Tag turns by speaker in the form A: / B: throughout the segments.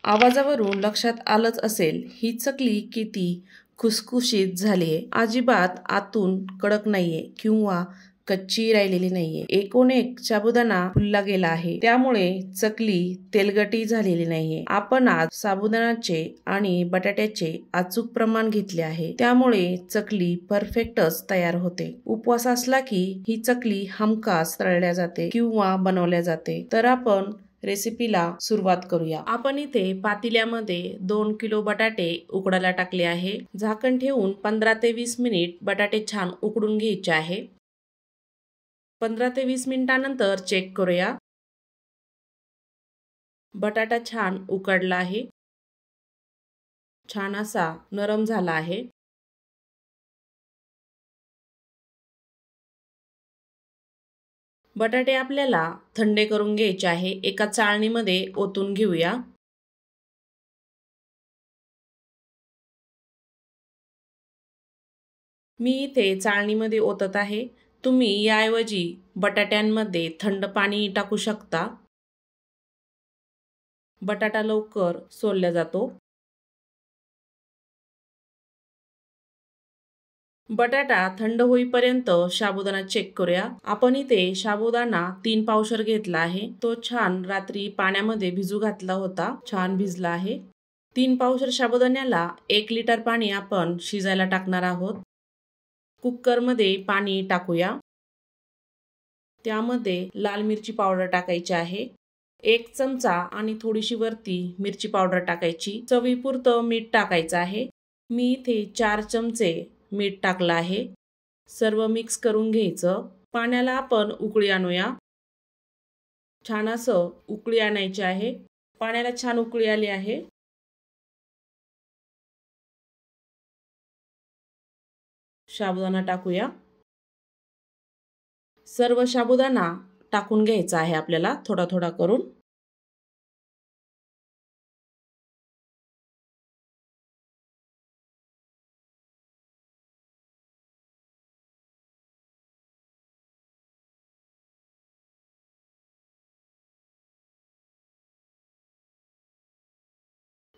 A: आवाजावरून लक्षात आलंच असेल ही चकली किती खुसखुशीत झालीये। अजिबात आतून कडक नाहीये किंवा कच्ची राहिलेली नाहीये। एकोणेक साबुदाणा फुलला गेला आहे, त्यामुळे चकली तेलगटी झालेली नाहीये। आपण आज साबुदाण्याचे आणि बटाट्याचे अचूक प्रमाण घेतले आहे, त्यामुळे चकली परफेक्टच तयार होते। उपवास असला की ही चकली हमखास तळल्या जाते किंवा बनवल्या जाते। तर आपण रेसिपीला सुरुवात करूया। आपण इथे पातेल्यामध्ये 2 किलो बटाटे उकडायला टाकले आहे। झाकण ठेवून 15 ते 20 मिनिट बटाटे छान उकडून घ्यायचे आहे। 15 ते 20 मिनिटांनंतर चेक करूया। बटाटा छान उकडला आहे, छान असा नरम झाला आहे। बटाटे आपल्याला थंडे करून घ्यायचे आहे। एका चाळणीमध्ये ओतून घेऊया। मी इथे चाळणीमध्ये ओतत आहे। तुम्ही याऐवजी बटाट्यांमध्ये थंड पाणी टाकू शकता। बटाटा लवकर सोलला जातो। बटाटा थंड होईपर्यंत साबुदाणा चेक करूया। आपण इथे साबुदाणा 3 पावशर घेतला आहे। तो छान रात्री पाण्यामध्ये भिजू घातला होता, छान भिजला आहे। 3 पावशर साबुदाण्याला 1 लिटर पाणी आपण शिजायला टाकणार आहोत। कुकरमध्ये पाणी टाकूया। त्यामध्ये लाल मिरची पावडर टाकायची आहे। 1 चमचा आणि थोडीशी वरती मिरची पावडर टाकायची। चवीपुरतं मीठ टाकायचं आहे। मी इथे 4 चमचे मीठ टाकलं आहे। सर्व मिक्स करून घ्यायचं। पाण्याला आपण उकळी आणूया। छान असं उकळी आणायची आहे। पाण्याला छान उकळी आली आहे। साबुदाणा टाकूया। सर्व साबुदाणा टाकून घ्यायचा आहे आपल्याला थोडा थोडा करून।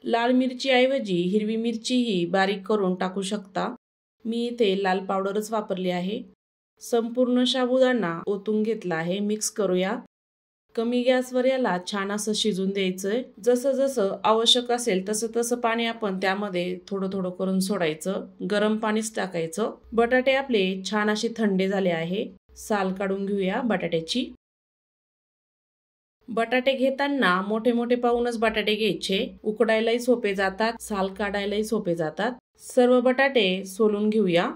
A: लाल मिरची ऐवजी हिरवी मिरची ही बारीक करून टाकू शकता। मी इथे लाल पावडरच वापरली आहे। संपूर्ण साबुदाणा ओतून घेतला आहे। मिक्स करूया। कमी गॅसवर याला छान असं शिजून द्यायचंय। जसं जसं आवश्यक असेल तसं तसं पाणी आपण त्यामध्ये थोडं थोडं करून सोडायचं। गरम पाणीच टाकायचं। बटाटे आपले छान असे थंडे झाले आहे। साल काढून घेऊया बटाट्याची। बटाटे घेताना मोठे मोठे पाहूनच बटाटे घ्यायचे। उकडायलाही सोपे जातात, साल काढायलाही सोपे जातात। सर्व बटाटे सोलून घेऊया।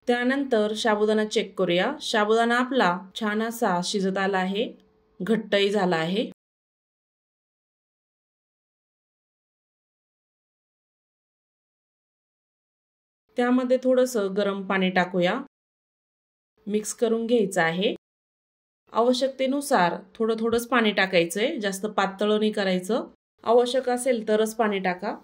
A: त्यानंतर साबुदाणा चेक करूया। साबुदाणा आपला छान असा शिजत आला आहे, घट्टही झाला आहे। त्यामध्ये थोडंसं गरम पाणी टाकूया। मिक्स करून घ्यायचं आहे। आवश्यकतेनुसार थोडं थोडंच पाणी टाकायचंय, जास्त पातळ नाही करायचं। आवश्यक असेल तरच पाणी टाका।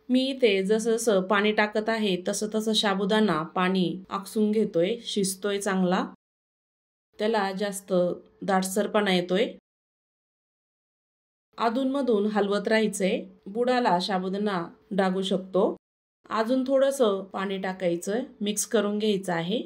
A: मी इथे जसं जसं पाणी टाकत आहे तसं तसं साबुदाणा पाणी आकसून घेतोय, शिजतोय चांगला। त्याला जास्त दाटसरपणा येतोय। अधूनमधून हलवत राहायचंय। बुडाला साबुदाणा डागू शकतो। अजून थोडंसं पाणी टाकायचं, मिक्स करून घ्यायचं आहे।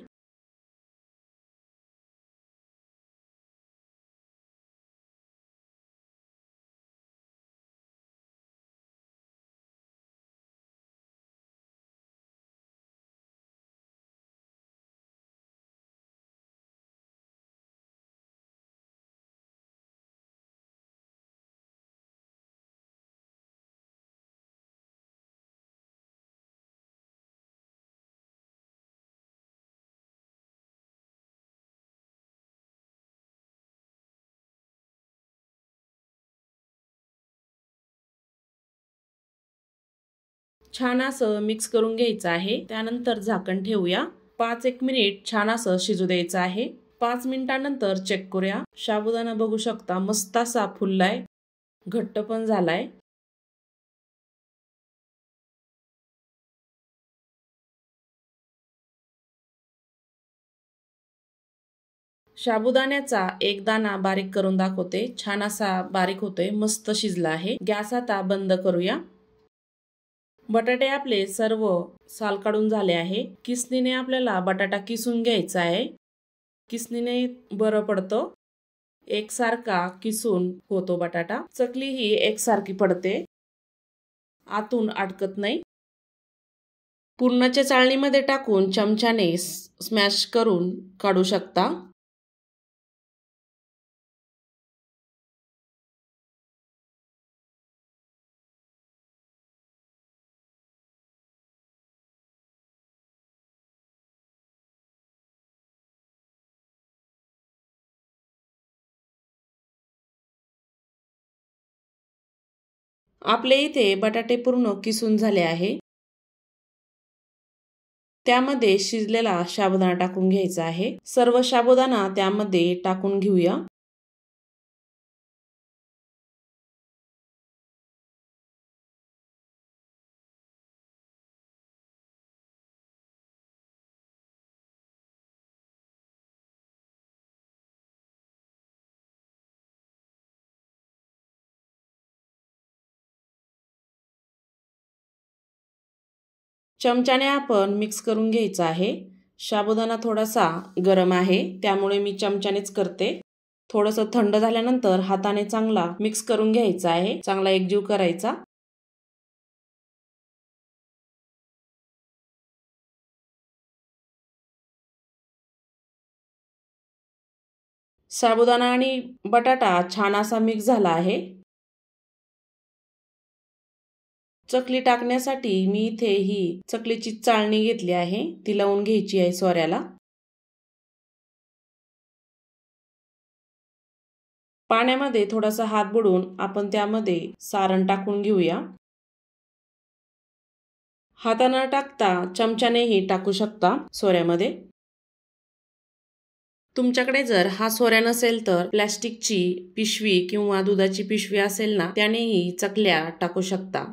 A: छान असं मिक्स करून घ्यायचं आहे। त्यानंतर झाकण ठेवूया। 5-1 मिनिट छान असं शिजू द्यायचं आहे। 5 मिनिटांनंतर चेक करूया। साबुदाणा बघू शकता मस्त असा फुललाय, घट्ट पण झालाय। साबुदाण्याचा एक दाणा बारीक करून दाखवते। छान असा बारीक होतोय, मस्त शिजला आहे। गॅस आता बंद करूया। बटाटे आपले सर्व साल काढून झाले आहे। किसणीने आपल्याला बटाटा किसून घ्यायचा आहे। किसणीने बरं पडतं, एकसारखा किसून होतो बटाटा। चकली ही एकसारखी पडते, आतून अडकत नाही। पूर्णाच्या चाळणीमध्ये टाकून चमच्याने स्मॅश करून काढू शकता। आपले इथे बटाटे पूर्ण किसून झाले आहे। त्यामध्ये शिजलेला साबुदाणा टाकून घ्यायचा आहे। सर्व साबुदाणा त्यामध्ये टाकून घेऊया। चमच्याने आपण मिक्स करून घ्यायचा आहे। साबुदाणा थोडासा गरम आहे, त्यामुळे मी चमच्यानेच करते। थोडंसं थंड झाल्यानंतर हाताने चांगला मिक्स करून घ्यायचा आहे, चांगला एकजीव करायचा। साबुदाणा आणि बटाटा छान असा मिक्स झाला आहे। चकली टाकण्यासाठी मी इथे ही चकलीची चाळणी घेतली आहे, ती लावून घ्यायची आहे सोऱ्याला। पाण्यामध्ये थोडासा हात बुडवून आपण त्यामध्ये सारण टाकून घेऊया। हाताने टाकता चमच्यानेही टाकू शकता सोऱ्यामध्ये। तुमच्याकडे जर हा सोऱ्या नसेल तर प्लास्टिकची पिशवी किंवा दुधाची पिशवी असेल ना, त्यानेही चकल्या टाकू शकता।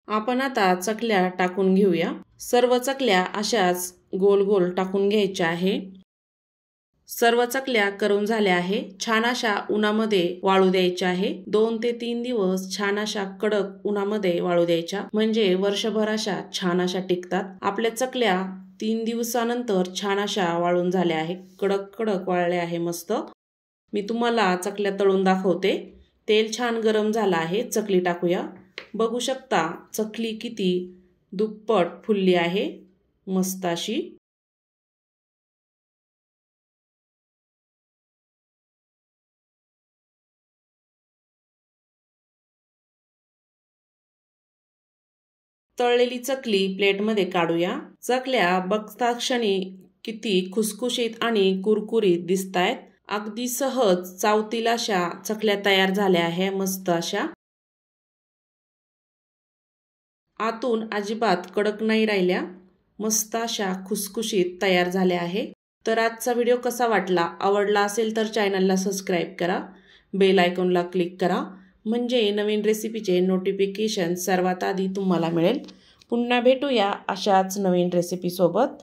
A: आपण आता चकल्या टाकून घेऊया। सर्व चकल्या अशाच गोल गोल टाकून घ्यायच्या आहे। सर्व चकल्या करून झाल्या आहे। छान अशा उन्हामध्ये वाळू द्यायच्या आहे। 2 ते 3 दिवस छान अशा कडक उन्हामध्ये वाळू द्यायच्या, म्हणजे वर्षभर अशा छान अशा टिकतात। आपल्या चकल्या 3 दिवसानंतर छान अशा वाळून झाल्या आहे, कडक कडक वाळल्या आहे मस्त। मी तुम्हाला चकल्या तळून दाखवते। तेल छान गरम झालं आहे, चकली टाकूया। बघू शकता चकली किती दुप्पट फुलली आहे, मस्त अशी। तळलेली चकली प्लेटमध्ये काढूया। चकल्या बघता क्षणी किती खुसखुशीत आणि कुरकुरीत दिसतायत। अगदी सहज चावतील अशा चकल्या तयार झाल्या आहे, मस्त अशा। आतून अजिबात कडक नाही राहिल्या, मस्त अशा खुसखुशीत तयार झाल्या आहे। तर आजचा व्हिडिओ कसा वाटला? आवडला असेल तर चॅनलला सबस्क्राईब करा, बेल आयकॉनला क्लिक करा, म्हणजे नवीन रेसिपीचे नोटिफिकेशन सर्वात आधी तुम्हाला मिळेल। पुन्हा भेटूया अशाच नवीन रेसिपी सोबत।